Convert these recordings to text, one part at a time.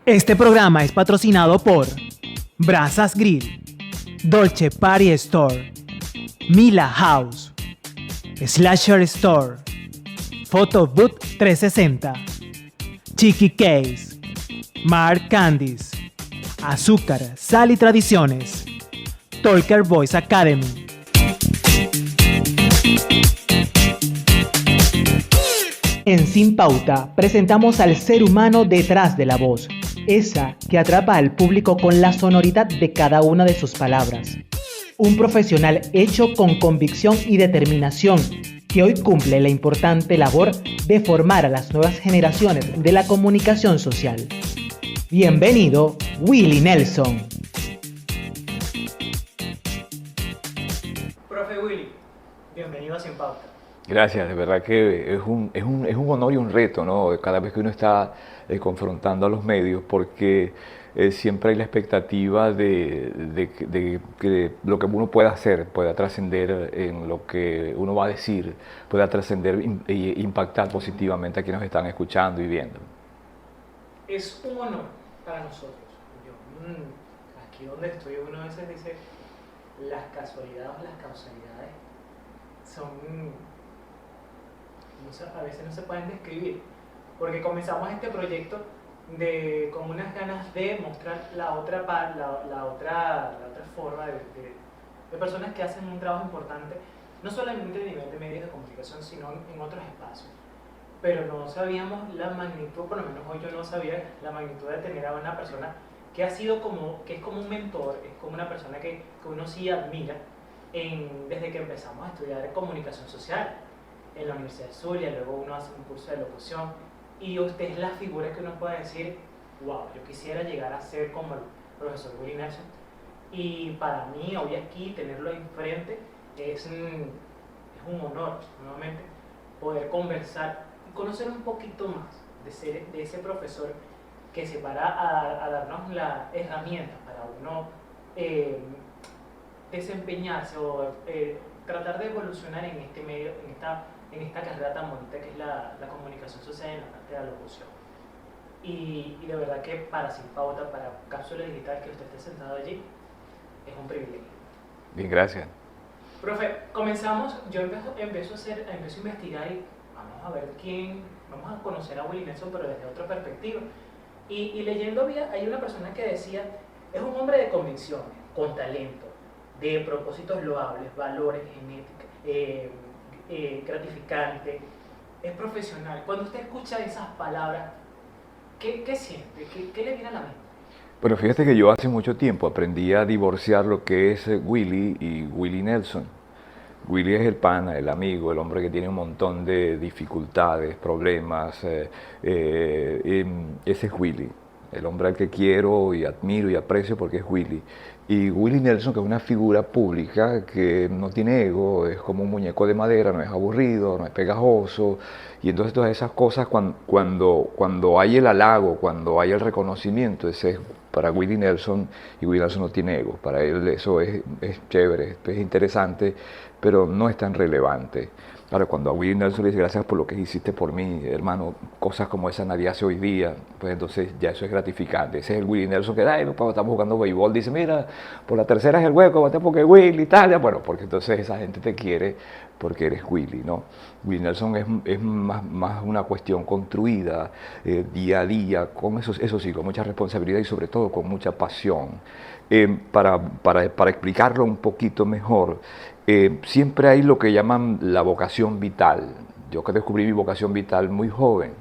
Este programa es patrocinado por Brasas Grill, Dolce Party Store, Mila House, Slasher Store, Photo Booth 360, Chiqui Case, Mark Candies, Azúcar, Sal y Tradiciones, Talker Boys Academy. En Sin Pauta presentamos al ser humano detrás de la voz, esa que atrapa al público con la sonoridad de cada una de sus palabras. Un profesional hecho con convicción y determinación que hoy cumple la importante labor de formar a las nuevas generaciones de la comunicación social. Bienvenido, Willie Nelson. Profe Willie, bienvenido a Sin Pauta. Gracias, de verdad que es un honor y un reto, ¿no? Cada vez que uno está confrontando a los medios, porque siempre hay la expectativa de que lo que uno pueda hacer pueda trascender en lo que uno va a decir, pueda trascender e impactar positivamente a quienes nos están escuchando y viendo. Es un honor para nosotros. Aquí donde estoy uno a veces dice, las casualidades o las causalidades son... a veces no se pueden describir, porque comenzamos este proyecto con unas ganas de mostrar la otra forma de personas que hacen un trabajo importante, no solamente a nivel de medios de comunicación, sino en otros espacios. Pero no sabíamos la magnitud, por lo menos hoy yo no sabía la magnitud de tener a una persona que ha sido que es como un mentor, es como una persona que uno sí admira desde que empezamos a estudiar comunicación social en la Universidad de Zulia, luego uno hace un curso de locución y usted es la figura que uno puede decir, wow, yo quisiera llegar a ser como el profesor Willie Nelson. Y para mí, hoy aquí, tenerlo enfrente es un honor, nuevamente, poder conversar y conocer un poquito más de ese profesor que se para a darnos la herramienta para uno desempeñarse o tratar de evolucionar en este medio, en esta carrera tan bonita que es la comunicación social en la parte de la locución. Y de verdad que para Sin Pauta, para Cápsula Digital, que usted esté sentado allí, es un privilegio. Bien, gracias. Profe, comenzamos, yo empiezo a investigar y vamos a ver vamos a conocer a Willie Nelson, pero desde otra perspectiva. Y leyendo vida, hay una persona que decía, es un hombre de convicciones, con talento, de propósitos loables, valores, genética, gratificante, es profesional. Cuando usted escucha esas palabras, ¿qué siente? ¿Qué le viene a la mente? Bueno, fíjate que yo hace mucho tiempo aprendí a divorciar lo que es Willie y Willie Nelson. Willie es el pana, el amigo, el hombre que tiene un montón de dificultades, problemas. Ese es Willie, el hombre al que quiero y admiro y aprecio porque es Willie. Y Willie Nelson, que es una figura pública que no tiene ego, es como un muñeco de madera, no es aburrido, no es pegajoso. Y entonces todas esas cosas, cuando hay el halago, cuando hay el reconocimiento, ese es para Willie Nelson, y Willie Nelson no tiene ego. Para él eso es chévere, es interesante, pero no es tan relevante. Ahora, cuando a Willie Nelson le dice gracias por lo que hiciste por mí, hermano, cosas como esa nadie hace hoy día, pues entonces ya eso es gratificante. Ese es el Willie Nelson que, cuando estamos jugando béisbol, dice, mira, por la tercera es el hueco, bate porque Willie y tal. Bueno, porque entonces esa gente te quiere porque eres Willie, ¿no? Willie Nelson es más una cuestión construida día a día, con eso sí, con mucha responsabilidad y sobre todo con mucha pasión. Para explicarlo un poquito mejor, siempre hay lo que llaman la vocación vital. Yo que descubrí mi vocación vital muy joven.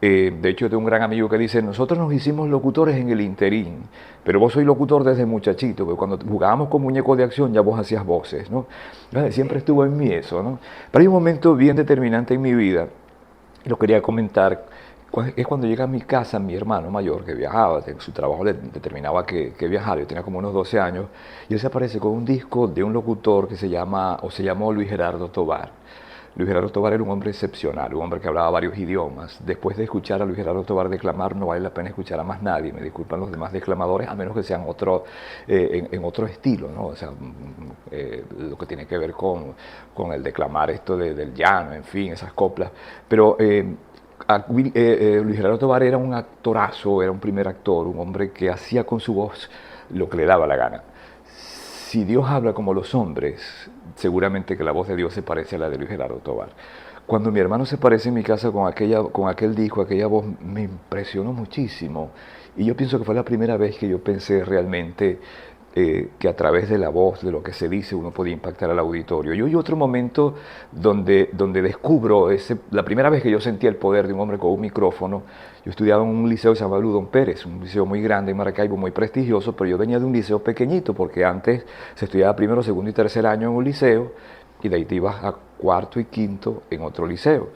De hecho, tengo un gran amigo que dice, nosotros nos hicimos locutores en el interín, pero vos sois locutor desde muchachito, porque cuando jugábamos con muñecos de acción ya vos hacías voces, ¿no? Siempre estuvo en mí eso, ¿no? Pero hay un momento bien determinante en mi vida, y lo quería comentar, es cuando llega a mi casa mi hermano mayor, que viajaba, su trabajo le determinaba que viajara, yo tenía como unos 12 años, y él se aparece con un disco de un locutor que se llamó Luis Gerardo Tovar. Luis Gerardo Tovar era un hombre excepcional, un hombre que hablaba varios idiomas. Después de escuchar a Luis Gerardo Tovar declamar, no vale la pena escuchar a más nadie. Me disculpan los demás declamadores, a menos que sean en otro estilo, ¿no? O sea, lo que tiene que ver con el declamar esto del llano, en fin, esas coplas. Pero Luis Gerardo Tovar era un actorazo, era un primer actor, un hombre que hacía con su voz lo que le daba la gana. Si Dios habla como los hombres, seguramente que la voz de Dios se parece a la de Luis Gerardo Tovar. Cuando mi hermano se aparece en mi casa con aquel disco, aquella voz, me impresionó muchísimo. Y yo pienso que fue la primera vez que yo pensé realmente que a través de la voz, de lo que se dice, uno podía impactar al auditorio. Y hay otro momento donde descubro, la primera vez que yo sentí el poder de un hombre con un micrófono. Yo estudiaba en un liceo que se llamaba Ludón Pérez, un liceo muy grande en Maracaibo, muy prestigioso, pero yo venía de un liceo pequeñito, porque antes se estudiaba primero, segundo y tercer año en un liceo, y de ahí te ibas a cuarto y quinto en otro liceo.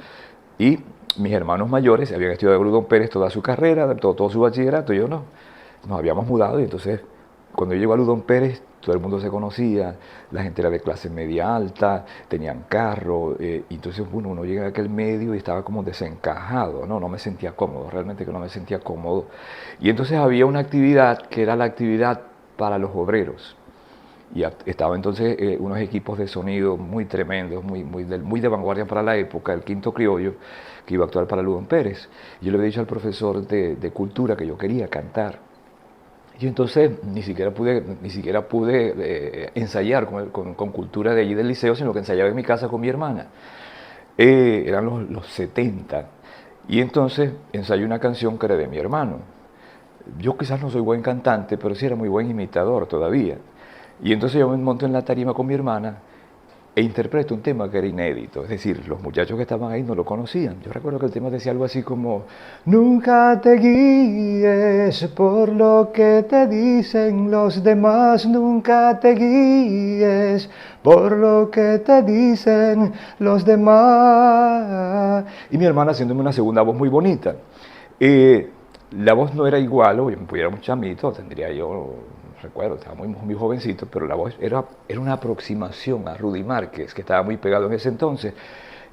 Y mis hermanos mayores habían estudiado en Ludón Pérez toda su carrera, todo su bachillerato, yo no. Nos habíamos mudado y entonces cuando yo llego a Ludón Pérez, todo el mundo se conocía, la gente era de clase media alta, tenían carro, y entonces bueno, uno llega a aquel medio y estaba como desencajado, no me sentía cómodo, realmente que no me sentía cómodo. Y entonces había una actividad que era la actividad para los obreros. Y estaba entonces unos equipos de sonido muy tremendos, muy de vanguardia para la época, el Quinto Criollo, que iba a actuar para Ludón Pérez. Yo le había dicho al profesor de cultura que yo quería cantar. Y entonces ni siquiera pude ensayar con cultura de allí del liceo, sino que ensayaba en mi casa con mi hermana. Eran los 70. Y entonces ensayé una canción que era de mi hermano. Yo quizás no soy buen cantante, pero sí era muy buen imitador todavía. Y entonces yo me monto en la tarima con mi hermana e interpreto un tema que era inédito, es decir, los muchachos que estaban ahí no lo conocían. Yo recuerdo que el tema decía algo así como: nunca te guíes por lo que te dicen los demás, nunca te guíes por lo que te dicen los demás. Y mi hermana haciéndome una segunda voz muy bonita. La voz no era igual, o yo me era un chamito, tendría yo, recuerdo, estaba muy jovencito, pero la voz era una aproximación a Rudy Márquez, que estaba muy pegado en ese entonces.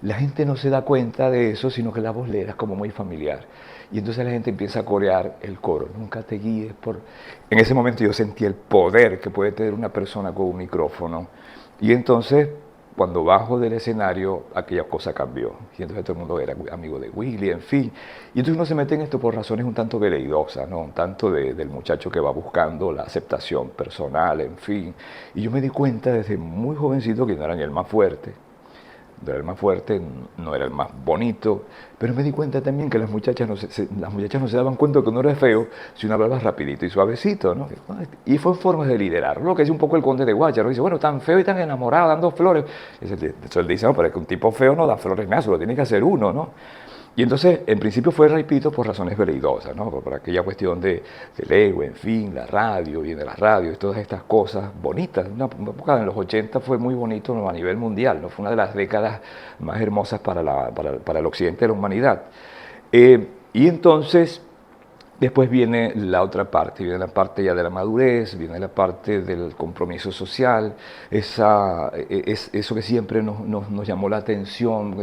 La gente no se da cuenta de eso, sino que la voz le era como muy familiar. Y entonces la gente empieza a corear el coro, nunca te guíes por... En ese momento yo sentí el poder que puede tener una persona con un micrófono. Y entonces, cuando bajo del escenario, aquella cosa cambió. Y entonces todo el mundo era amigo de Willy, en fin. Y entonces uno se mete en esto por razones un tanto veleidosas, ¿no? Un tanto del muchacho que va buscando la aceptación personal, en fin. Y yo me di cuenta desde muy jovencito que no era ni el más fuerte, no era el más fuerte, no era el más bonito, pero me di cuenta también que las muchachas no se daban cuenta que uno era feo si uno hablaba rapidito y suavecito, ¿no? Y fue formas de liderar, lo que es un poco el conde de Guácharo, dice, bueno, tan feo y tan enamorado, dando flores. Eso él dice, no, pero es que un tipo feo no da flores, eso lo tiene que hacer uno, ¿no? Y entonces, en principio fue repito por razones veleinosas, ¿no? Por aquella cuestión del ego, en fin, la radio, viene la radio, y todas estas cosas bonitas. Una época en los 80 fue muy bonito, ¿no? A nivel mundial, ¿no? Fue una de las décadas más hermosas para el occidente de la humanidad. Y entonces, después viene la otra parte, viene la parte ya de la madurez, viene la parte del compromiso social, eso que siempre nos llamó la atención,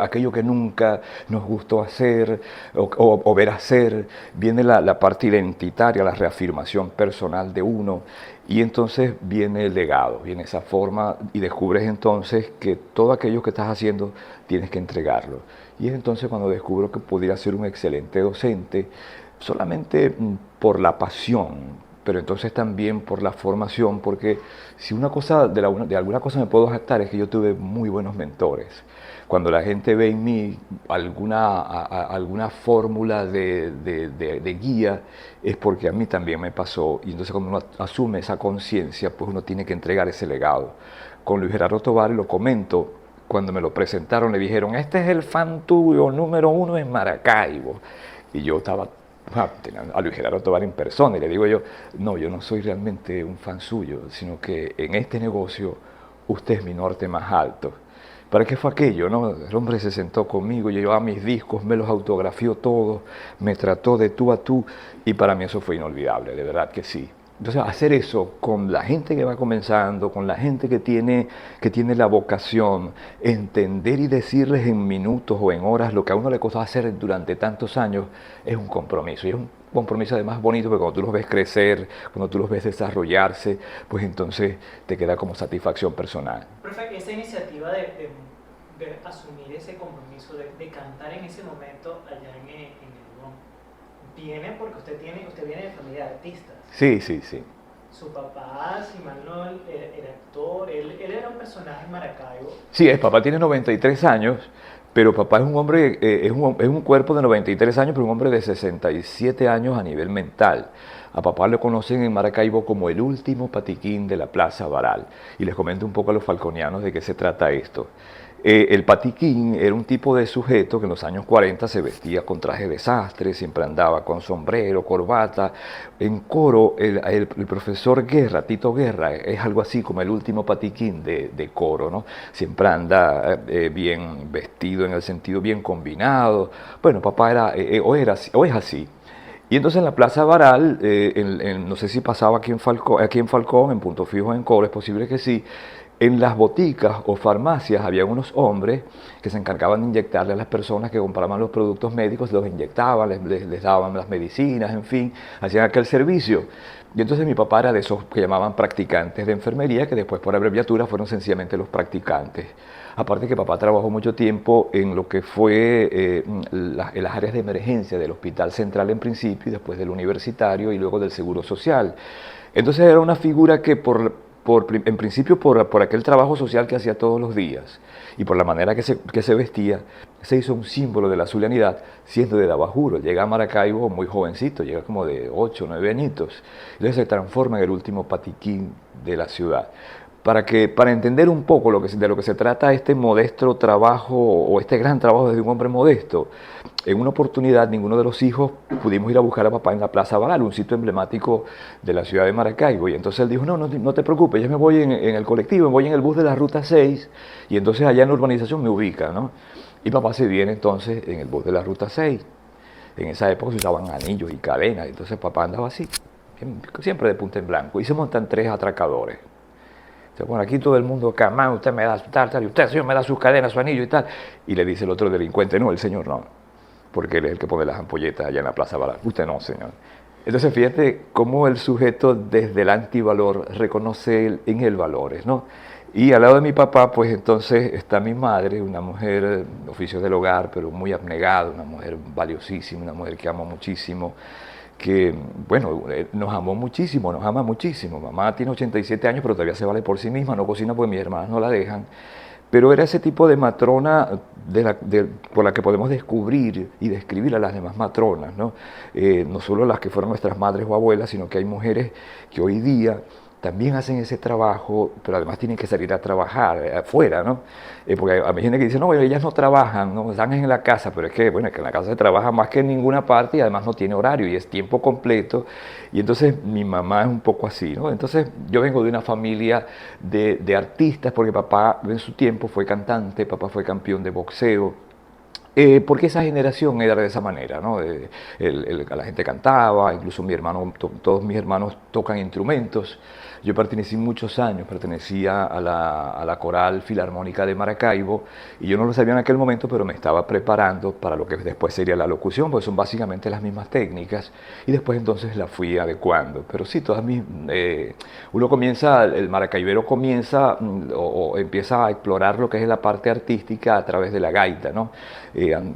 aquello que nunca nos gustó hacer o ver hacer, viene la parte identitaria, la reafirmación personal de uno, y entonces viene el legado, viene esa forma y descubres entonces que todo aquello que estás haciendo tienes que entregarlo. Y es entonces cuando descubro que podría ser un excelente docente, solamente por la pasión, pero entonces también por la formación, porque si una cosa, de alguna cosa me puedo jactar es que yo tuve muy buenos mentores. Cuando la gente ve en mí alguna fórmula de guía, es porque a mí también me pasó, y entonces cuando uno asume esa conciencia, pues uno tiene que entregar ese legado. Con Luis Gerardo Tovar lo comento, cuando me lo presentaron le dijeron, este es el fan tuyo número 1 en Maracaibo. Y yo estaba a Luis Gerardo Tovar en persona y le digo yo, no, yo no soy realmente un fan suyo, sino que en este negocio usted es mi norte más alto. ¿Para qué fue aquello? ¿No? El hombre se sentó conmigo, llevaba mis discos, me los autografió todos, me trató de tú a tú y para mí eso fue inolvidable, de verdad que sí. Entonces, hacer eso con la gente que va comenzando, con la gente que tiene la vocación, entender y decirles en minutos o en horas lo que a uno le costó hacer durante tantos años, es un compromiso. Y es un compromiso además bonito, porque cuando tú los ves crecer, cuando tú los ves desarrollarse, pues entonces te queda como satisfacción personal. Profe, esa iniciativa de asumir ese compromiso eso de cantar en ese momento allá en el Limón? Viene porque usted viene de familia de artistas. Sí, sí, sí. Su papá, si mal no, era actor, él era un personaje en Maracaibo. Sí, el papá tiene 93 años, pero papá es un hombre, es un cuerpo de 93 años, pero un hombre de 67 años a nivel mental. A papá lo conocen en Maracaibo como el último patiquín de la Plaza Baral. Y les comento un poco a los falconianos de qué se trata esto. El patiquín era un tipo de sujeto que en los años 40 se vestía con traje de sastre, siempre andaba con sombrero, corbata. En coro, el profesor Guerra, Tito Guerra, es algo así como el último patiquín de coro, ¿no? Siempre anda bien vestido en el sentido bien combinado. Bueno, papá o es así. Y entonces en la Plaza Baral, no sé si pasaba aquí en Falcón, en Punto Fijo, en Coro, es posible que sí, en las boticas o farmacias había unos hombres que se encargaban de inyectarle a las personas que compraban los productos médicos, los inyectaban, les daban las medicinas, en fin, hacían aquel servicio. Y entonces mi papá era de esos que llamaban practicantes de enfermería, que después por abreviatura fueron sencillamente los practicantes. Aparte que papá trabajó mucho tiempo en lo que fue en las áreas de emergencia del Hospital Central en principio, y después del Universitario y luego del Seguro Social. Entonces era una figura que en principio por aquel trabajo social que hacía todos los días y por la manera que se vestía, se hizo un símbolo de la zulianidad, siendo de Dabajuro. Llega a Maracaibo muy jovencito, llega como de 8 o 9 añitos. Entonces se transforma en el último patiquín de la ciudad. Para entender un poco de lo que se trata este modesto trabajo o este gran trabajo de un hombre modesto, en una oportunidad ninguno de los hijos pudimos ir a buscar a papá en la Plaza Baral, un sitio emblemático de la ciudad de Maracaibo. Y entonces él dijo, no te preocupes, yo me voy en el colectivo, me voy en el bus de la Ruta 6 y entonces allá en la urbanización me ubica, ¿no? Y papá se viene entonces en el bus de la Ruta 6. En esa época se usaban anillos y cadenas, entonces papá andaba así, siempre de punta en blanco. Y se montan 3 atracadores. Bueno, aquí todo el mundo, camán, usted me da tal, y usted, señor, me da sus cadenas, su anillo y tal. Y le dice el otro delincuente, no, el señor no, porque él es el que pone las ampolletas allá en la Plaza Baral. Usted no, señor. Entonces, fíjate cómo el sujeto desde el antivalor reconoce en él valores, ¿no? Y al lado de mi papá, pues entonces está mi madre, una mujer de oficios del hogar, pero muy abnegada, una mujer valiosísima, una mujer que amo muchísimo, que, bueno, nos amó muchísimo, nos ama muchísimo. Mamá tiene 87 años, pero todavía se vale por sí misma, no cocina porque mis hermanas no la dejan. Pero era ese tipo de matrona por la que podemos descubrir y describir a las demás matronas, ¿no? No solo las que fueron nuestras madres o abuelas, sino que hay mujeres que hoy día también hacen ese trabajo, pero además tienen que salir a trabajar afuera, ¿no? Porque hay gente que dice, no, bueno, ellas no trabajan, no, están en la casa, pero es que, bueno, es que en la casa se trabaja más que en ninguna parte y además no tiene horario y es tiempo completo. Y entonces mi mamá es un poco así, ¿no? Entonces yo vengo de una familia de artistas, porque papá en su tiempo fue cantante, papá fue campeón de boxeo. Porque esa generación era de esa manera, ¿no? La gente cantaba, incluso todos mis hermanos tocan instrumentos. Yo pertenecí muchos años, pertenecía a la Coral Filarmónica de Maracaibo, y yo no lo sabía en aquel momento, pero me estaba preparando para lo que después sería la locución, porque son básicamente las mismas técnicas, y después entonces la fui adecuando. Pero sí, uno comienza, el maracaibero comienza o empieza a explorar lo que es la parte artística a través de la gaita, ¿no?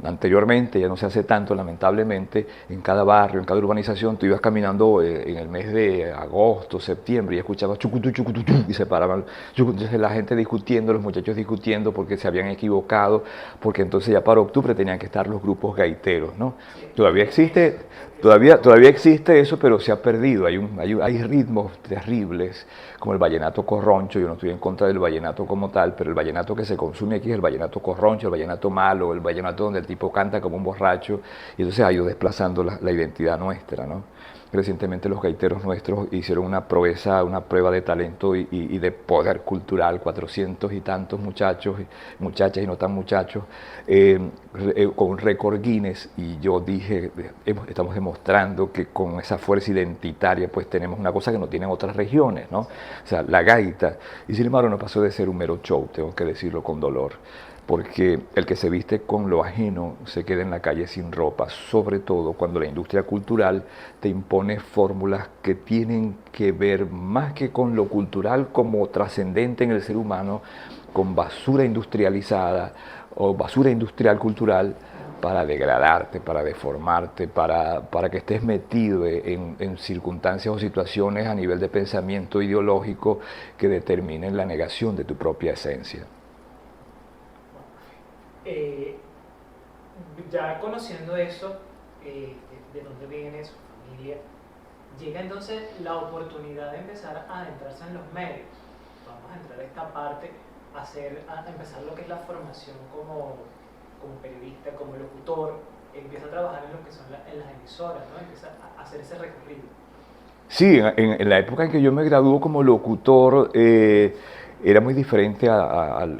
Anteriormente, ya no se hace tanto lamentablemente, en cada barrio, en cada urbanización, tú ibas caminando en el mes de agosto, septiembre, y escuchabas chucutú, chucutú, y se paraban, entonces la gente discutiendo, los muchachos discutiendo porque se habían equivocado, porque entonces ya para octubre tenían que estar los grupos gaiteros, ¿no? Todavía existe, todavía existe eso, pero se ha perdido, hay ritmos terribles, como el vallenato corroncho. Yo no estoy en contra del vallenato como tal, pero el vallenato que se consume aquí es el vallenato corroncho, el vallenato malo, el vallenato donde el tipo canta como un borracho, y entonces ha ido desplazando la identidad nuestra, ¿no? Recientemente los gaiteros nuestros hicieron una proeza, una prueba de talento y de poder cultural, 400 y tantos muchachos, muchachas y no tan muchachos, con un récord Guinness, y yo dije, estamos demostrando que con esa fuerza identitaria pues tenemos una cosa que no tienen otras regiones, ¿no? O sea, la gaita, y sin embargo no pasó de ser un mero show, tengo que decirlo con dolor, porque el que se viste con lo ajeno se queda en la calle sin ropa, sobre todo cuando la industria cultural te impone fórmulas que tienen que ver más que con lo cultural como trascendente en el ser humano, con basura industrializada o basura industrial cultural para degradarte, para deformarte, para que estés metido en circunstancias o situaciones a nivel de pensamiento ideológico que determinen la negación de tu propia esencia. Eh, ya conociendo eso, de dónde viene su familia, llega entonces la oportunidad de empezar a adentrarse en los medios. Vamos a entrar a esta parte, a empezar lo que es la formación como periodista, como locutor, empieza a trabajar en lo que son en las emisoras, ¿no? Empieza a hacer ese recorrido. Sí, en la época en que yo me graduó como locutor, era muy diferente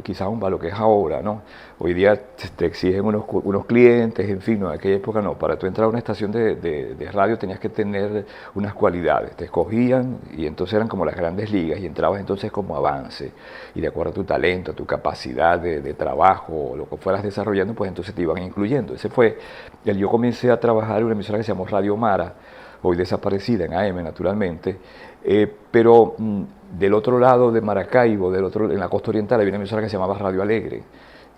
quizás a lo que es ahora, ¿no? Hoy día te exigen unos clientes, en fin, no, en aquella época no. Para tú entrar a una estación de radio tenías que tener unas cualidades. Te escogían y entonces eran como las grandes ligas y entrabas entonces como avance. Y de acuerdo a tu talento, a tu capacidad de trabajo, lo que fueras desarrollando, pues entonces te iban incluyendo. Yo comencé a trabajar en una emisora que se llamó Radio Mara, hoy desaparecida en AM naturalmente, pero del otro lado de Maracaibo, en la costa oriental, había una emisora que se llamaba Radio Alegre.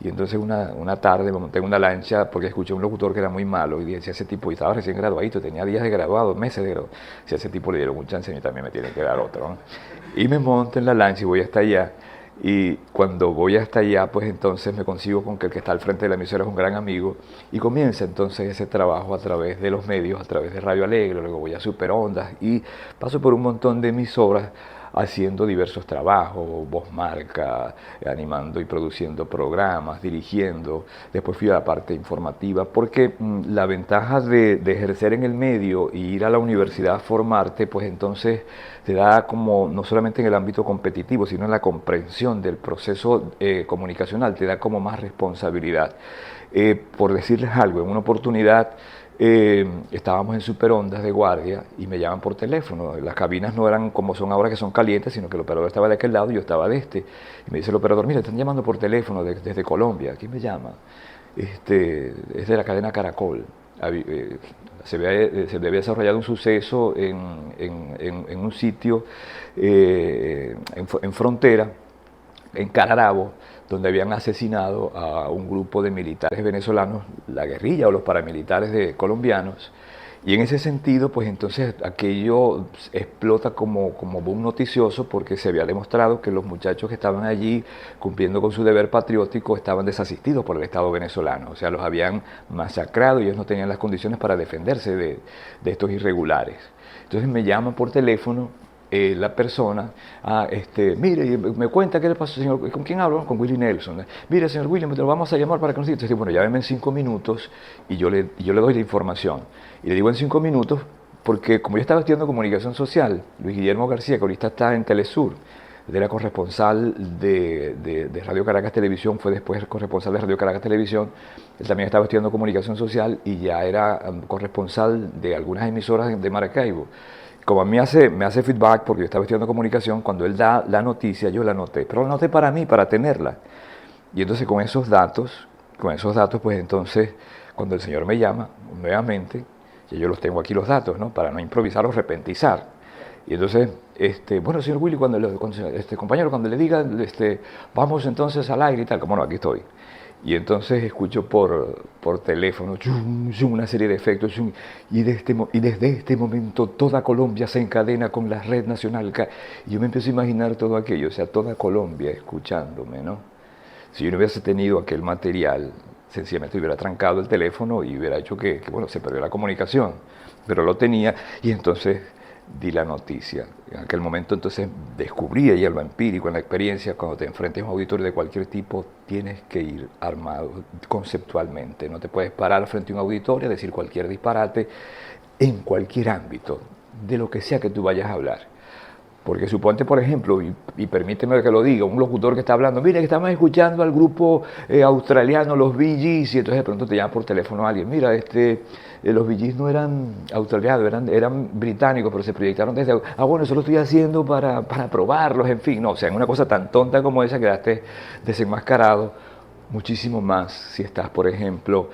Y entonces una tarde me monté en una lancha porque escuché a un locutor que era muy malo y decía, ese tipo, y estaba recién graduadito, tenía días de graduado, meses de graduado. Si a ese tipo le dieron un chance, a mí también me tiene que dar otro, ¿no? Y me monto en la lancha y voy hasta allá. Y cuando voy hasta allá, pues entonces me consigo con que el que está al frente de la emisora es un gran amigo y comienza entonces ese trabajo a través de los medios, a través de Radio Alegre, luego voy a Superondas y paso por un montón de emisoras haciendo diversos trabajos, voz marca, animando y produciendo programas, dirigiendo. Después fui a la parte informativa, porque la ventaja de ejercer en el medio y ir a la universidad a formarte, pues entonces te da como, no solamente en el ámbito competitivo, sino en la comprensión del proceso comunicacional, te da como más responsabilidad. Por decirles algo, en una oportunidad estábamos en Superondas de guardia y me llaman por teléfono. Las cabinas no eran como son ahora que son calientes, sino que el operador estaba de aquel lado y yo estaba de este. Y me dice el operador, mira, están llamando por teléfono desde Colombia. ¿Quién me llama? Es de la cadena Caracol. Se había desarrollado un suceso en un sitio en frontera, en Cararabo, donde habían asesinado a un grupo de militares venezolanos, la guerrilla o los paramilitares colombianos. Y en ese sentido, pues entonces aquello explota como boom noticioso porque se había demostrado que los muchachos que estaban allí cumpliendo con su deber patriótico estaban desasistidos por el Estado venezolano. O sea, los habían masacrado y ellos no tenían las condiciones para defenderse de estos irregulares. Entonces me llaman por teléfono la persona, mire, me cuenta qué le pasó, señor, ¿con quién hablo? Con Willie Nelson. Mire, señor William, te lo vamos a llamar para que nos diga. Entonces, bueno, llámeme en 5 minutos y yo le doy la información. Y le digo en 5 minutos, porque como yo estaba estudiando comunicación social, Luis Guillermo García, que ahorita está en Telesur, era corresponsal de Radio Caracas Televisión, fue después corresponsal de Radio Caracas Televisión, él también estaba estudiando comunicación social y ya era corresponsal de algunas emisoras de Maracaibo. Como a mí me hace feedback, porque yo estaba estudiando comunicación, cuando él da la noticia, yo la anoté, pero la anoté para mí, para tenerla. Y entonces con esos datos, pues entonces, cuando el señor me llama nuevamente, yo los tengo aquí los datos, ¿no? Para no improvisar o repentizar. Y entonces, bueno, señor Willy, compañero, cuando le diga, vamos entonces al aire y tal, como no, aquí estoy. Y entonces escucho por teléfono una serie de efectos y desde este momento toda Colombia se encadena con la red nacional. Y yo me empiezo a imaginar todo aquello, o sea, toda Colombia escuchándome, ¿no? Si yo no hubiese tenido aquel material, sencillamente hubiera trancado el teléfono y hubiera hecho bueno, se perdió la comunicación. Pero lo tenía y entonces di la noticia. En aquel momento entonces descubrí ya lo empírico, en la experiencia, cuando te enfrentes a un auditorio de cualquier tipo, tienes que ir armado conceptualmente. No te puedes parar frente a un auditorio a decir cualquier disparate en cualquier ámbito, de lo que sea que tú vayas a hablar. Porque suponte, por ejemplo, y permíteme que lo diga, un locutor que está hablando, mire que estamos escuchando al grupo australiano, los Bee Gees, y entonces de pronto te llama por teléfono a alguien, mira, los Bee Gees no eran australianos, eran británicos, pero se proyectaron desde... bueno, eso lo estoy haciendo para probarlos, en fin, no, o sea, en una cosa tan tonta como esa quedaste desenmascarado, muchísimo más si estás, por ejemplo,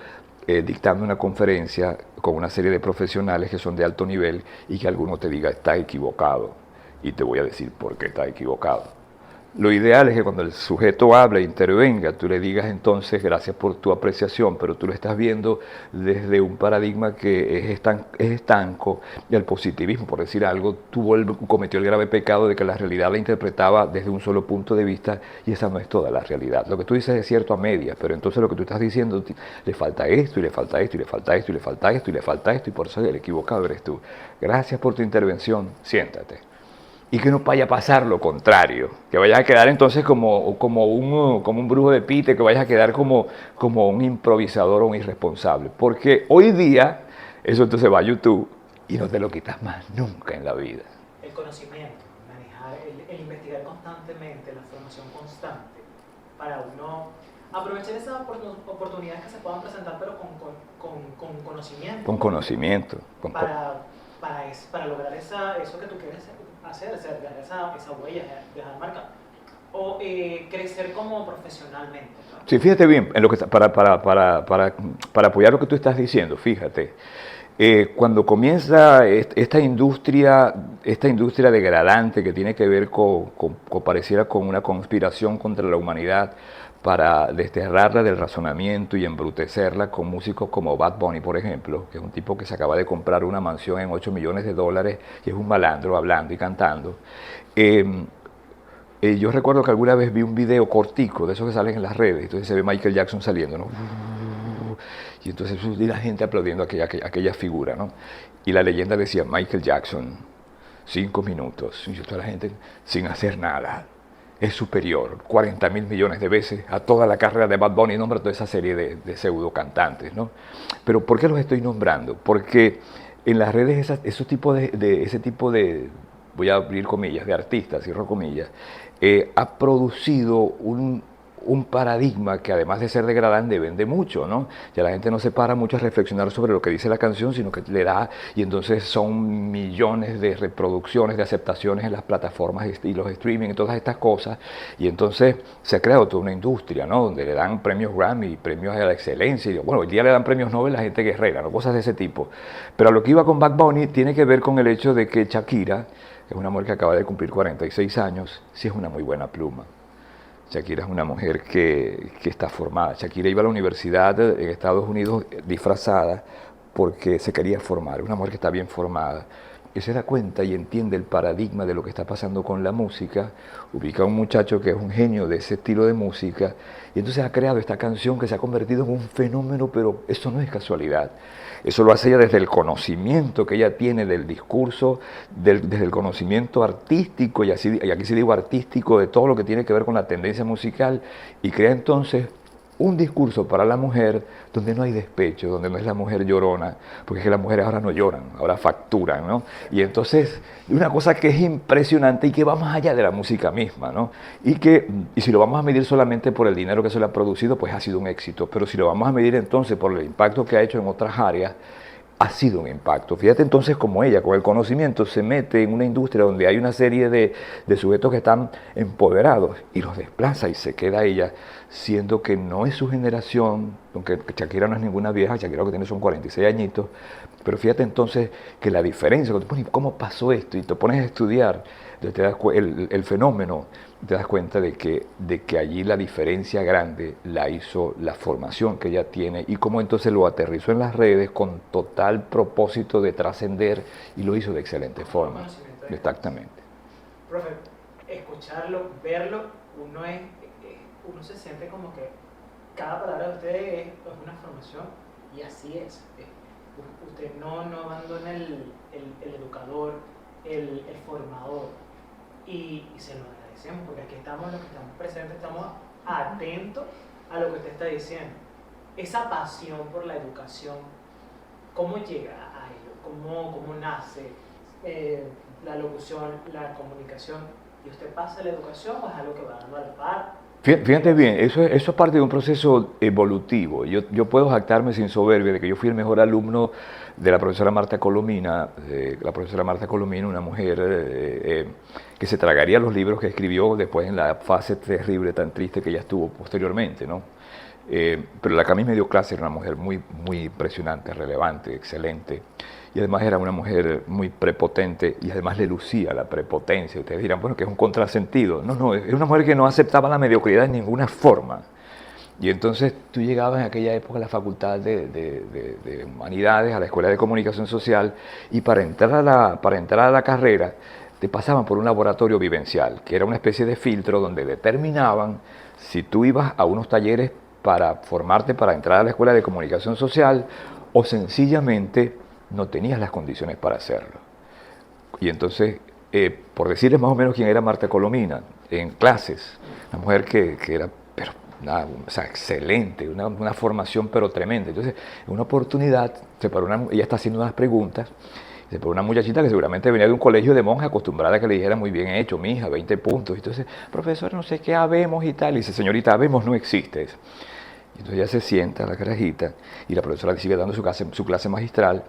dictando una conferencia con una serie de profesionales que son de alto nivel y que alguno te diga, está equivocado. Y te voy a decir por qué está equivocado. Lo ideal es que cuando el sujeto habla e intervenga, tú le digas entonces gracias por tu apreciación, pero tú lo estás viendo desde un paradigma que es estanco, y el positivismo, por decir algo, cometió el grave pecado de que la realidad la interpretaba desde un solo punto de vista, y esa no es toda la realidad. Lo que tú dices es cierto a medias, pero entonces lo que tú estás diciendo, le falta esto, y le falta esto, y le falta esto, y le falta esto, y le falta esto, y por eso el equivocado eres tú. Gracias por tu intervención, siéntate. Y que no vaya a pasar lo contrario, que vayas a quedar entonces como un brujo de pite, que vayas a quedar como un improvisador o un irresponsable. Porque hoy día eso entonces va a YouTube y no te lo quitas más nunca en la vida. El conocimiento, manejar, el investigar constantemente, la formación constante, para uno aprovechar esas oportunidades que se puedan presentar, pero con conocimiento. Con conocimiento. Para lograr eso que tú quieres hacer, o sea, dejar esa huella, dejar marca. O crecer como profesionalmente, ¿no? Sí, fíjate bien, en lo que, para apoyar lo que tú estás diciendo, fíjate. Cuando comienza esta industria degradante que tiene que ver pareciera con una conspiración contra la humanidad para desterrarla del razonamiento y embrutecerla con músicos como Bad Bunny, por ejemplo, que es un tipo que se acaba de comprar una mansión en $8 millones y es un malandro hablando y cantando. Yo recuerdo que alguna vez vi un video cortico de esos que salen en las redes, entonces se ve Michael Jackson saliendo, ¿no? Y entonces y la gente aplaudiendo aquella figura, ¿no? Y la leyenda decía, Michael Jackson, 5 minutos, y toda la gente sin hacer nada. Es superior 40.000 millones de veces a toda la carrera de Bad Bunny, nombra toda esa serie de pseudo cantantes, ¿no? Pero ¿por qué los estoy nombrando? Porque en las redes ese tipo de, voy a abrir comillas, de artistas, cierro comillas, ha producido un paradigma que además de ser degradante vende mucho, ¿no? Ya la gente no se para mucho a reflexionar sobre lo que dice la canción, sino que le da, y entonces son millones de reproducciones, de aceptaciones en las plataformas y los streaming y todas estas cosas, y entonces se ha creado toda una industria, ¿no? Donde le dan premios Grammy, premios a la excelencia, y bueno, hoy día le dan premios Nobel a la gente guerrera, ¿no? Cosas de ese tipo. Pero a lo que iba con Bad Bunny tiene que ver con el hecho de que Shakira, es una mujer que acaba de cumplir 46 años, sí es una muy buena pluma. Shakira es una mujer que está formada. Shakira iba a la universidad en Estados Unidos disfrazada porque se quería formar. Una mujer que está bien formada, que se da cuenta y entiende el paradigma de lo que está pasando con la música, ubica a un muchacho que es un genio de ese estilo de música, y entonces ha creado esta canción que se ha convertido en un fenómeno, pero eso no es casualidad. Eso lo hace ella desde el conocimiento que ella tiene del discurso, desde el conocimiento artístico, y aquí sí digo artístico, de todo lo que tiene que ver con la tendencia musical, y crea entonces un discurso para la mujer donde no hay despecho, donde no es la mujer llorona, porque es que las mujeres ahora no lloran, ahora facturan, ¿no? Y entonces, una cosa que es impresionante y que va más allá de la música misma, ¿no? Y si lo vamos a medir solamente por el dinero que se le ha producido, pues ha sido un éxito, pero si lo vamos a medir entonces por el impacto que ha hecho en otras áreas, ha sido un impacto. Fíjate entonces cómo ella, con el conocimiento, se mete en una industria donde hay una serie de sujetos que están empoderados y los desplaza y se queda ella, siendo que no es su generación, aunque Shakira no es ninguna vieja, Shakira lo que tiene son 46 añitos, pero fíjate entonces que la diferencia, cuando te pones, ¿cómo pasó esto? Y te pones a estudiar te das el fenómeno, te das cuenta de que allí la diferencia grande la hizo la formación que ella tiene y cómo entonces lo aterrizó en las redes con total propósito de trascender y lo hizo de excelente forma. Exactamente. Profe, escucharlo, verlo, uno se siente como que cada palabra de usted es una formación y así es. Usted no abandona el educador, el formador y se lo agradecemos porque aquí estamos los que estamos presentes, estamos atentos a lo que usted está diciendo. Esa pasión por la educación, ¿cómo llega a ello? ¿Cómo nace la locución, la comunicación? ¿Y usted pasa la educación o es algo que va dando al par? Fíjate bien, eso es parte de un proceso evolutivo. Yo puedo jactarme sin soberbia de que yo fui el mejor alumno de la profesora Marta Colomina, una mujer que se tragaría los libros que escribió después en la fase terrible, tan triste que ella estuvo posteriormente, ¿no? Pero la que a mí me dio clase era una mujer muy, muy impresionante, relevante, excelente. y además era una mujer muy prepotente y además le lucía la prepotencia. Ustedes dirán, bueno, que es un contrasentido. No, no, es una mujer que no aceptaba la mediocridad en ninguna forma. Y entonces tú llegabas en aquella época a la Facultad de Humanidades, a la Escuela de Comunicación Social, y para entrar a la carrera te pasaban por un laboratorio vivencial, que era una especie de filtro donde determinaban si tú ibas a unos talleres para formarte para entrar a la Escuela de Comunicación Social o sencillamente no tenías las condiciones para hacerlo. Y entonces, por decirles más o menos quién era Marta Colomina, en clases, una mujer que era pero, nada, o sea, excelente, una formación pero tremenda. Entonces, en una oportunidad, ella está haciendo unas preguntas, se paró una muchachita que seguramente venía de un colegio de monjas acostumbrada a que le dijera muy bien hecho, mi hija, 20 puntos. Entonces, profesor, no sé qué habemos y tal. Y dice, señorita, habemos no existe. Y entonces ella se sienta, la carajita, y la profesora le sigue dando su clase magistral.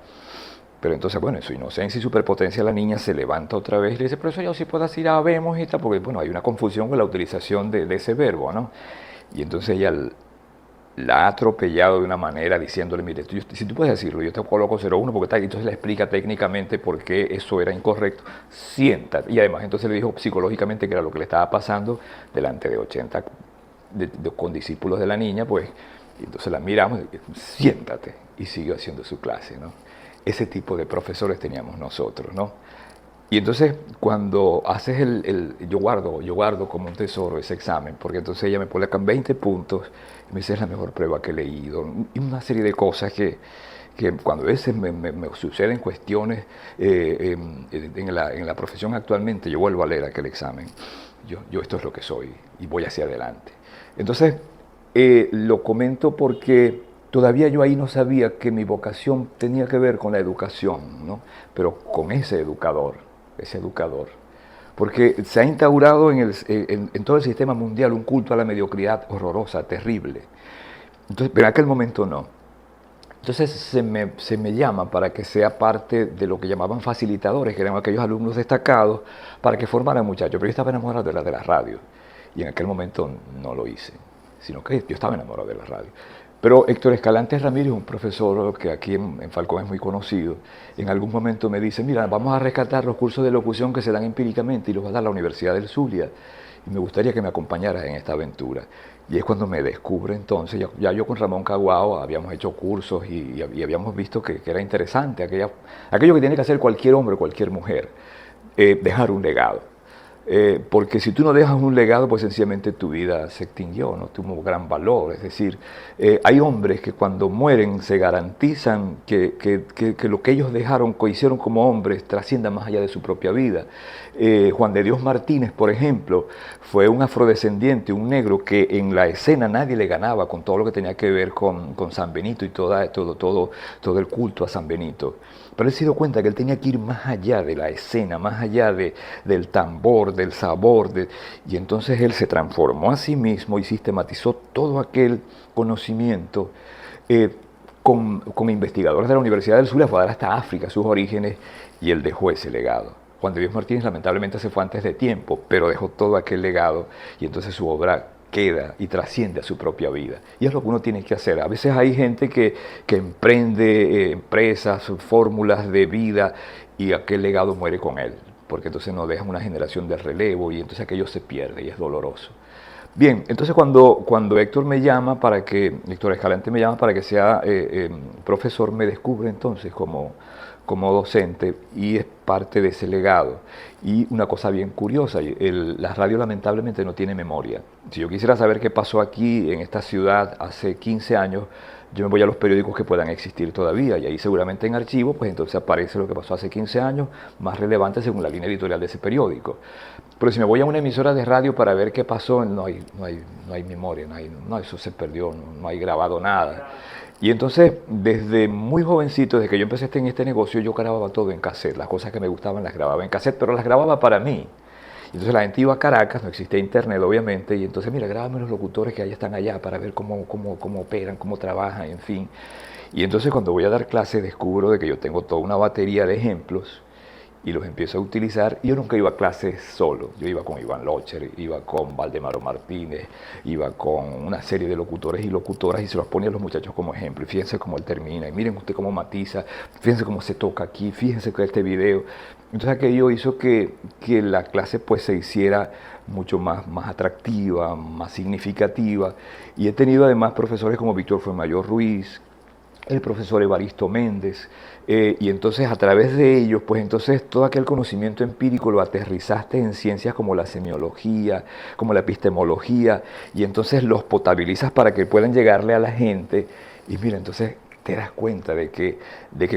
Pero entonces, bueno, en su inocencia y superpotencia, la niña se levanta otra vez y le dice, profesor, yo sí puedo decir habemos y tal, porque, bueno, hay una confusión con la utilización de ese verbo, ¿no? Y entonces ella la ha atropellado de una manera diciéndole, mire, si tú puedes decirlo, yo te coloco 01 porque tal, y entonces le explica técnicamente por qué eso era incorrecto, siéntate. Y además entonces le dijo psicológicamente que era lo que le estaba pasando delante de 80 con discípulos de la niña, pues, y entonces la miramos, siéntate, y siguió haciendo su clase, ¿no? Ese tipo de profesores teníamos nosotros, ¿no? Y entonces cuando haces yo guardo como un tesoro ese examen, porque entonces ella me pone acá 20 puntos, y me dice, es la mejor prueba que he leído, y una serie de cosas que cuando a veces me suceden cuestiones en la profesión actualmente, yo vuelvo a leer aquel examen, yo esto es lo que soy, y voy hacia adelante. Entonces, lo comento porque todavía yo ahí no sabía que mi vocación tenía que ver con la educación, ¿no? Pero con ese educador. Porque se ha instaurado en todo el sistema mundial un culto a la mediocridad horrorosa, terrible. Entonces, pero en aquel momento no. Entonces se me llama para que sea parte de lo que llamaban facilitadores, que eran aquellos alumnos destacados, para que formaran muchachos. Pero yo estaba enamorado de la radio y en aquel momento no lo hice, sino que yo estaba enamorado de la radio. Pero Héctor Escalante Ramírez, un profesor que aquí en Falcón es muy conocido, en algún momento me dice, mira, vamos a rescatar los cursos de locución que se dan empíricamente y los va a dar la Universidad del Zulia. Y me gustaría que me acompañaras en esta aventura. Y es cuando me descubre entonces, ya yo con Ramón Caguao habíamos hecho cursos y habíamos visto que era interesante, aquello que tiene que hacer cualquier hombre o cualquier mujer, dejar un legado. Porque si tú no dejas un legado, pues sencillamente tu vida se extinguió, no tuvo gran valor. Es decir, hay hombres que cuando mueren se garantizan que lo que ellos dejaron, que hicieron como hombres, trascienda más allá de su propia vida. Juan de Dios Martínez, por ejemplo, fue un afrodescendiente, un negro que en la escena nadie le ganaba con todo lo que tenía que ver con San Benito y todo el culto a San Benito. Pero él se dio cuenta que él tenía que ir más allá de la escena, más allá del tambor, del sabor, y entonces él se transformó a sí mismo y sistematizó todo aquel conocimiento con investigadores de la Universidad del Zulia, fue a dar hasta África sus orígenes, y él dejó ese legado. Juan de Dios Martínez lamentablemente se fue antes de tiempo, pero dejó todo aquel legado, y entonces su obra queda y trasciende a su propia vida. Y es lo que uno tiene que hacer. A veces hay gente que emprende empresas, fórmulas de vida, y aquel legado muere con él, porque entonces no dejan una generación de relevo y entonces aquello se pierde y es doloroso. Bien, entonces cuando Héctor Escalante me llama para que sea profesor, me descubre entonces como docente y es parte de ese legado. Y una cosa bien curiosa, la radio lamentablemente no tiene memoria. Si yo quisiera saber qué pasó aquí en esta ciudad hace 15 años, yo me voy a los periódicos que puedan existir todavía y ahí seguramente en archivo, pues entonces aparece lo que pasó hace 15 años, más relevante según la línea editorial de ese periódico. Pero si me voy a una emisora de radio para ver qué pasó, no hay memoria, eso se perdió, no hay grabado nada. Y entonces, desde muy jovencito, desde que yo empecé en este negocio, yo grababa todo en cassette. Las cosas que me gustaban las grababa en cassette, pero las grababa para mí. Entonces la gente iba a Caracas, no existía internet obviamente, y entonces, mira, grábame los locutores que están allá para ver cómo operan, cómo trabajan, en fin. Y entonces cuando voy a dar clases descubro de que yo tengo toda una batería de ejemplos y los empiezo a utilizar. Yo nunca iba a clases solo, yo iba con Iván Locher, iba con Valdemaro Martínez, iba con una serie de locutores y locutoras y se los ponía a los muchachos como ejemplo. Y fíjense cómo él termina, y miren usted cómo matiza, fíjense cómo se toca aquí, fíjense que este video. Entonces aquello hizo que la clase pues se hiciera mucho más atractiva, más significativa. Y he tenido además profesores como Víctor Fuenmayor Ruiz, el profesor Evaristo Méndez, y entonces a través de ellos, pues entonces todo aquel conocimiento empírico lo aterrizaste en ciencias como la semiología, como la epistemología, y entonces los potabilizas para que puedan llegarle a la gente, y mira, entonces te das cuenta de que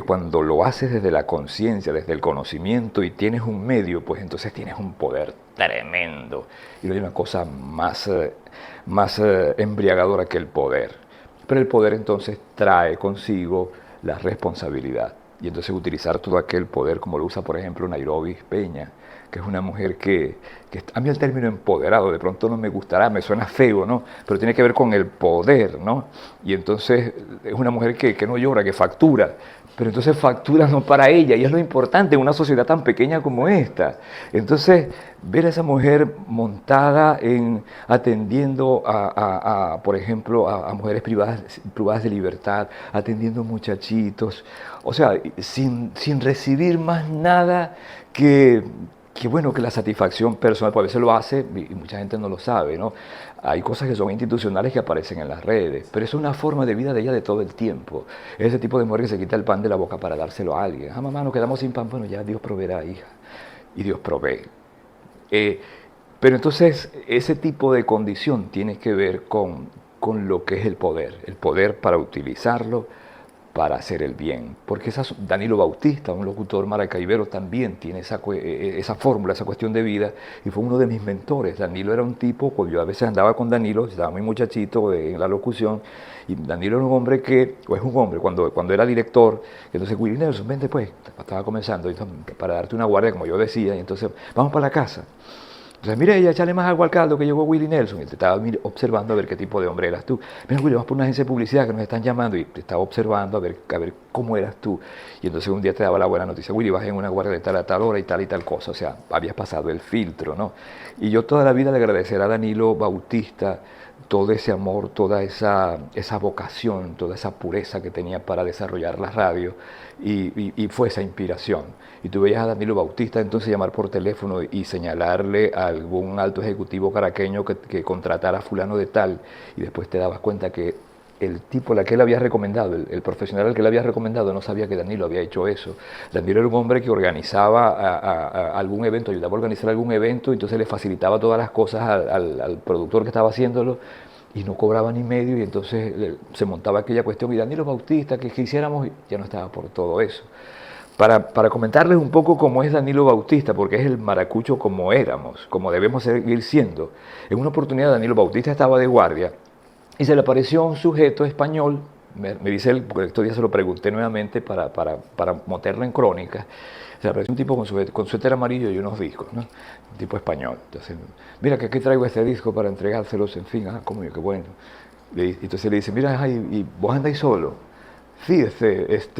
cuando lo haces desde la conciencia, desde el conocimiento y tienes un medio, pues entonces tienes un poder tremendo. Y no hay una cosa más embriagadora que el poder. Pero el poder entonces trae consigo la responsabilidad. Y entonces utilizar todo aquel poder como lo usa, por ejemplo, Nairobi Peña, que es una mujer que a mí el término empoderado de pronto no me gustará, me suena feo, ¿no? Pero tiene que ver con el poder, ¿no? Y entonces es una mujer que no llora, que factura. Pero entonces factura no para ella, y es lo importante en una sociedad tan pequeña como esta. Entonces, ver a esa mujer montada atendiendo por ejemplo, a mujeres privadas de libertad, atendiendo muchachitos, o sea, sin recibir más nada que, bueno, que la satisfacción personal, porque a veces lo hace y mucha gente no lo sabe, ¿no? Hay cosas que son institucionales que aparecen en las redes, pero es una forma de vida de ella de todo el tiempo. Es ese tipo de mujer que se quita el pan de la boca para dárselo a alguien. Ah, mamá, nos quedamos sin pan, bueno, ya Dios proveerá, hija. Y Dios provee. Pero entonces ese tipo de condición tiene que ver con lo que es el poder para utilizarlo para hacer el bien. Porque Danilo Bautista, un locutor maracaibero, también tiene esa fórmula, esa cuestión de vida, y fue uno de mis mentores. Danilo era un tipo, cuando yo a veces andaba con Danilo, estaba muy muchachito en la locución, y Danilo era un hombre o es un hombre, cuando era director, entonces Willie Nelson, vente pues, estaba comenzando, para darte una guardia, como yo decía, y entonces, vamos para la casa. Entonces, mire, ella, échale más agua al caldo que llegó Willie Nelson. Y te estaba observando a ver qué tipo de hombre eras tú. Mira, Willie, vamos por una agencia de publicidad que nos están llamando y te estaba observando a ver cómo eras tú. Y entonces un día te daba la buena noticia, Willie, vas en una guardia de tal a tal hora y tal cosa. O sea, habías pasado el filtro, ¿no? Y yo toda la vida le agradeceré a Danilo Bautista todo ese amor, toda esa vocación, toda esa pureza que tenía para desarrollar la radio y fue esa inspiración. Y tú veías a Danilo Bautista entonces llamar por teléfono y señalarle a algún alto ejecutivo caraqueño que contratara a fulano de tal, y después te dabas cuenta que el tipo al que él había recomendado, el profesional al que él había recomendado, no sabía que Danilo había hecho eso. Danilo era un hombre que organizaba algún evento, ayudaba a organizar algún evento, entonces le facilitaba todas las cosas al productor que estaba haciéndolo, y no cobraba ni medio, y entonces se montaba aquella cuestión, y Danilo Bautista, que hiciéramos, ya no estaba por todo eso. Para comentarles un poco cómo es Danilo Bautista, porque es el maracucho como éramos, como debemos seguir siendo. En una oportunidad Danilo Bautista estaba de guardia, y se le apareció un sujeto español, me dice él, porque estos días se lo pregunté nuevamente para meterlo en crónica. Se le apareció un tipo con suéter amarillo y unos discos, ¿no? Un tipo español. Entonces, mira que aquí traigo este disco para entregárselos, en fin, como yo, qué bueno. Entonces le dice, mira, y vos andáis solo. Sí,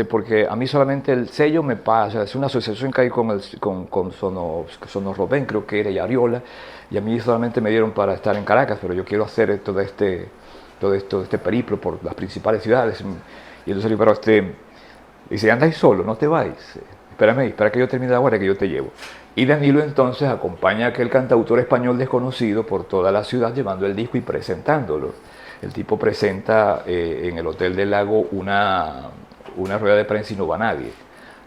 porque a mí solamente el sello me pasa, es una asociación que hay con Sonorroben, creo que era, y Ariola, y a mí solamente me dieron para estar en Caracas, pero yo quiero hacer todo este periplo por las principales ciudades. Y entonces le digo, pero dice, andáis solo, no te vais, espera que yo termine la guardia, que yo te llevo. Y Danilo entonces acompaña a aquel cantautor español desconocido por toda la ciudad llevando el disco y presentándolo. El tipo presenta en el Hotel del Lago una rueda de prensa y no va nadie.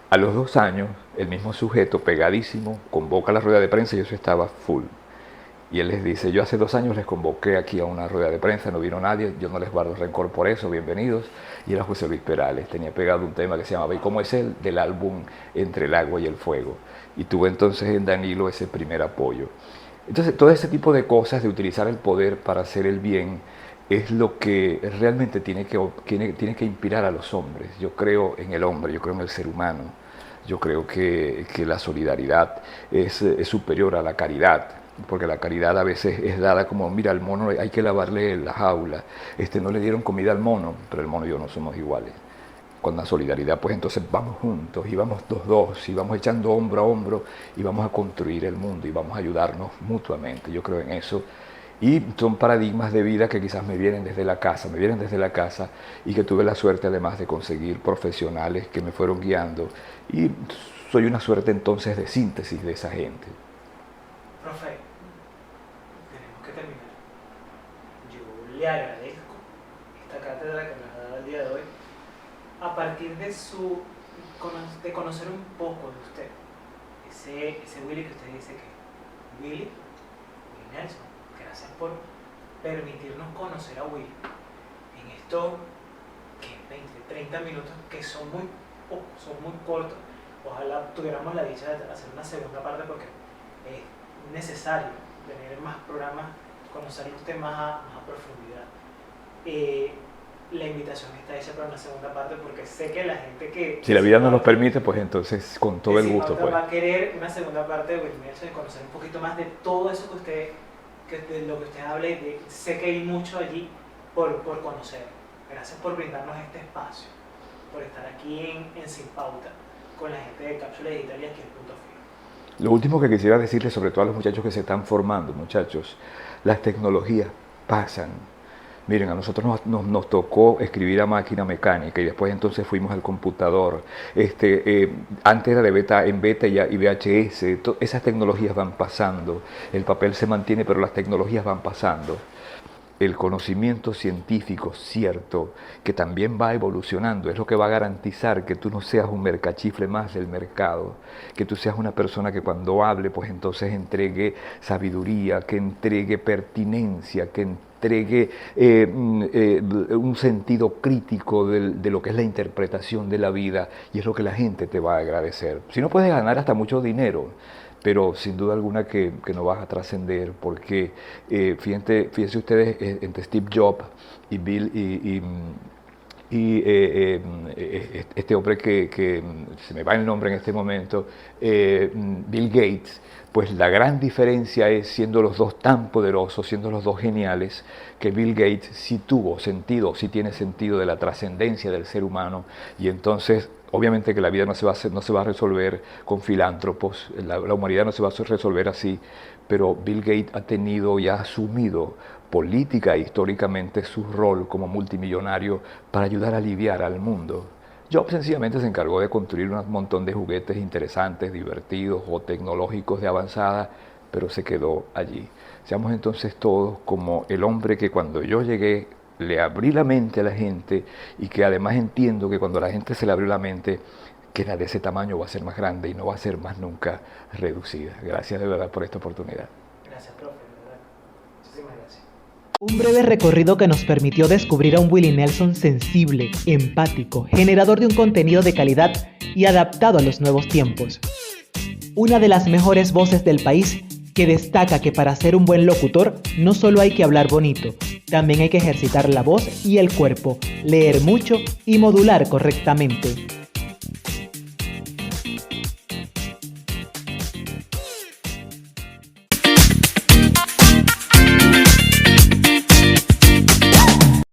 A los 2 años, el mismo sujeto, pegadísimo, convoca la rueda de prensa y eso estaba full. Y él les dice, yo hace 2 años les convoqué aquí a una rueda de prensa, no vino nadie, yo no les guardo rencor por eso, bienvenidos. Y era José Luis Perales, tenía pegado un tema que se llamaba ¿Y cómo es él? Del álbum Entre el agua y el fuego. Y tuve entonces en Danilo ese primer apoyo. Entonces, todo ese tipo de cosas, de utilizar el poder para hacer el bien, es lo que realmente tiene que inspirar a los hombres. Yo creo en el hombre, yo creo en el ser humano. Yo creo que la solidaridad es superior a la caridad, porque la caridad a veces es dada como, mira, al mono hay que lavarle la jaula, no le dieron comida al mono, pero el mono y yo no somos iguales. con la solidaridad, pues entonces vamos juntos y vamos dos y vamos echando hombro a hombro y vamos a construir el mundo y vamos a ayudarnos mutuamente. Yo creo en eso. Y son paradigmas de vida que quizás me vienen desde la casa y que tuve la suerte además de conseguir profesionales que me fueron guiando. Y soy una suerte entonces de síntesis de esa gente. Profe, tenemos que terminar. Yo le agradezco esta cátedra que nos ha dado el día de hoy a partir de de conocer un poco de usted. Ese Willy que usted dice que es Willy Nelson. Gracias por permitirnos conocer a Willy en estos 20, 30 minutos que son muy cortos. Ojalá tuviéramos la dicha de hacer una segunda parte porque es necesario tener más programas, conocer usted más a profundidad. La invitación está hecha para una segunda parte porque sé que la gente que... Si la vida nos lo permite, pues entonces con todo el gusto. Pues. Va a querer una segunda parte de Willy Nelson y conocer un poquito más de todo eso de lo que usted habla y sé que hay mucho allí por conocer. Gracias por brindarnos este espacio, por estar aquí en Sin Pauta con la gente de Cápsula Digital y aquí en Punto Fijo. Lo último que quisiera decirles, sobre todo a los muchachos que se están formando, muchachos, las tecnologías pasan. Miren, a nosotros nos tocó escribir a máquina mecánica y después entonces fuimos al computador. Antes era en beta y VHS. Esas tecnologías van pasando. El papel se mantiene, pero las tecnologías van pasando. El conocimiento científico, cierto, que también va evolucionando, es lo que va a garantizar que tú no seas un mercachifle más del mercado, que tú seas una persona que cuando hable, pues entonces entregue sabiduría, que entregue pertinencia, que entregue un sentido crítico de lo que es la interpretación de la vida, y es lo que la gente te va a agradecer. Si no, puedes ganar hasta mucho dinero, pero sin duda alguna que no vas a trascender, porque fíjense ustedes entre Steve Jobs y este hombre que se me va el nombre en este momento, Bill Gates, pues la gran diferencia es, siendo los dos tan poderosos, siendo los dos geniales, que Bill Gates sí tuvo sentido, sí tiene sentido de la trascendencia del ser humano, y entonces obviamente que la vida no se va a resolver con filántropos, la humanidad no se va a resolver así, pero Bill Gates ha tenido y ha asumido política e históricamente su rol como multimillonario para ayudar a aliviar al mundo. Jobs sencillamente se encargó de construir un montón de juguetes interesantes, divertidos o tecnológicos de avanzada, pero se quedó allí. Seamos entonces todos como el hombre que cuando yo llegué le abrí la mente a la gente, y que además entiendo que cuando a la gente se le abrió la mente, que era de ese tamaño, va a ser más grande y no va a ser más nunca reducida. Gracias de verdad por esta oportunidad. Gracias, profe, de verdad. Muchísimas gracias. Un breve recorrido que nos permitió descubrir a un Willy Nelson sensible, empático, generador de un contenido de calidad y adaptado a los nuevos tiempos. Una de las mejores voces del país, que destaca que para ser un buen locutor no solo hay que hablar bonito, también hay que ejercitar la voz y el cuerpo, leer mucho y modular correctamente.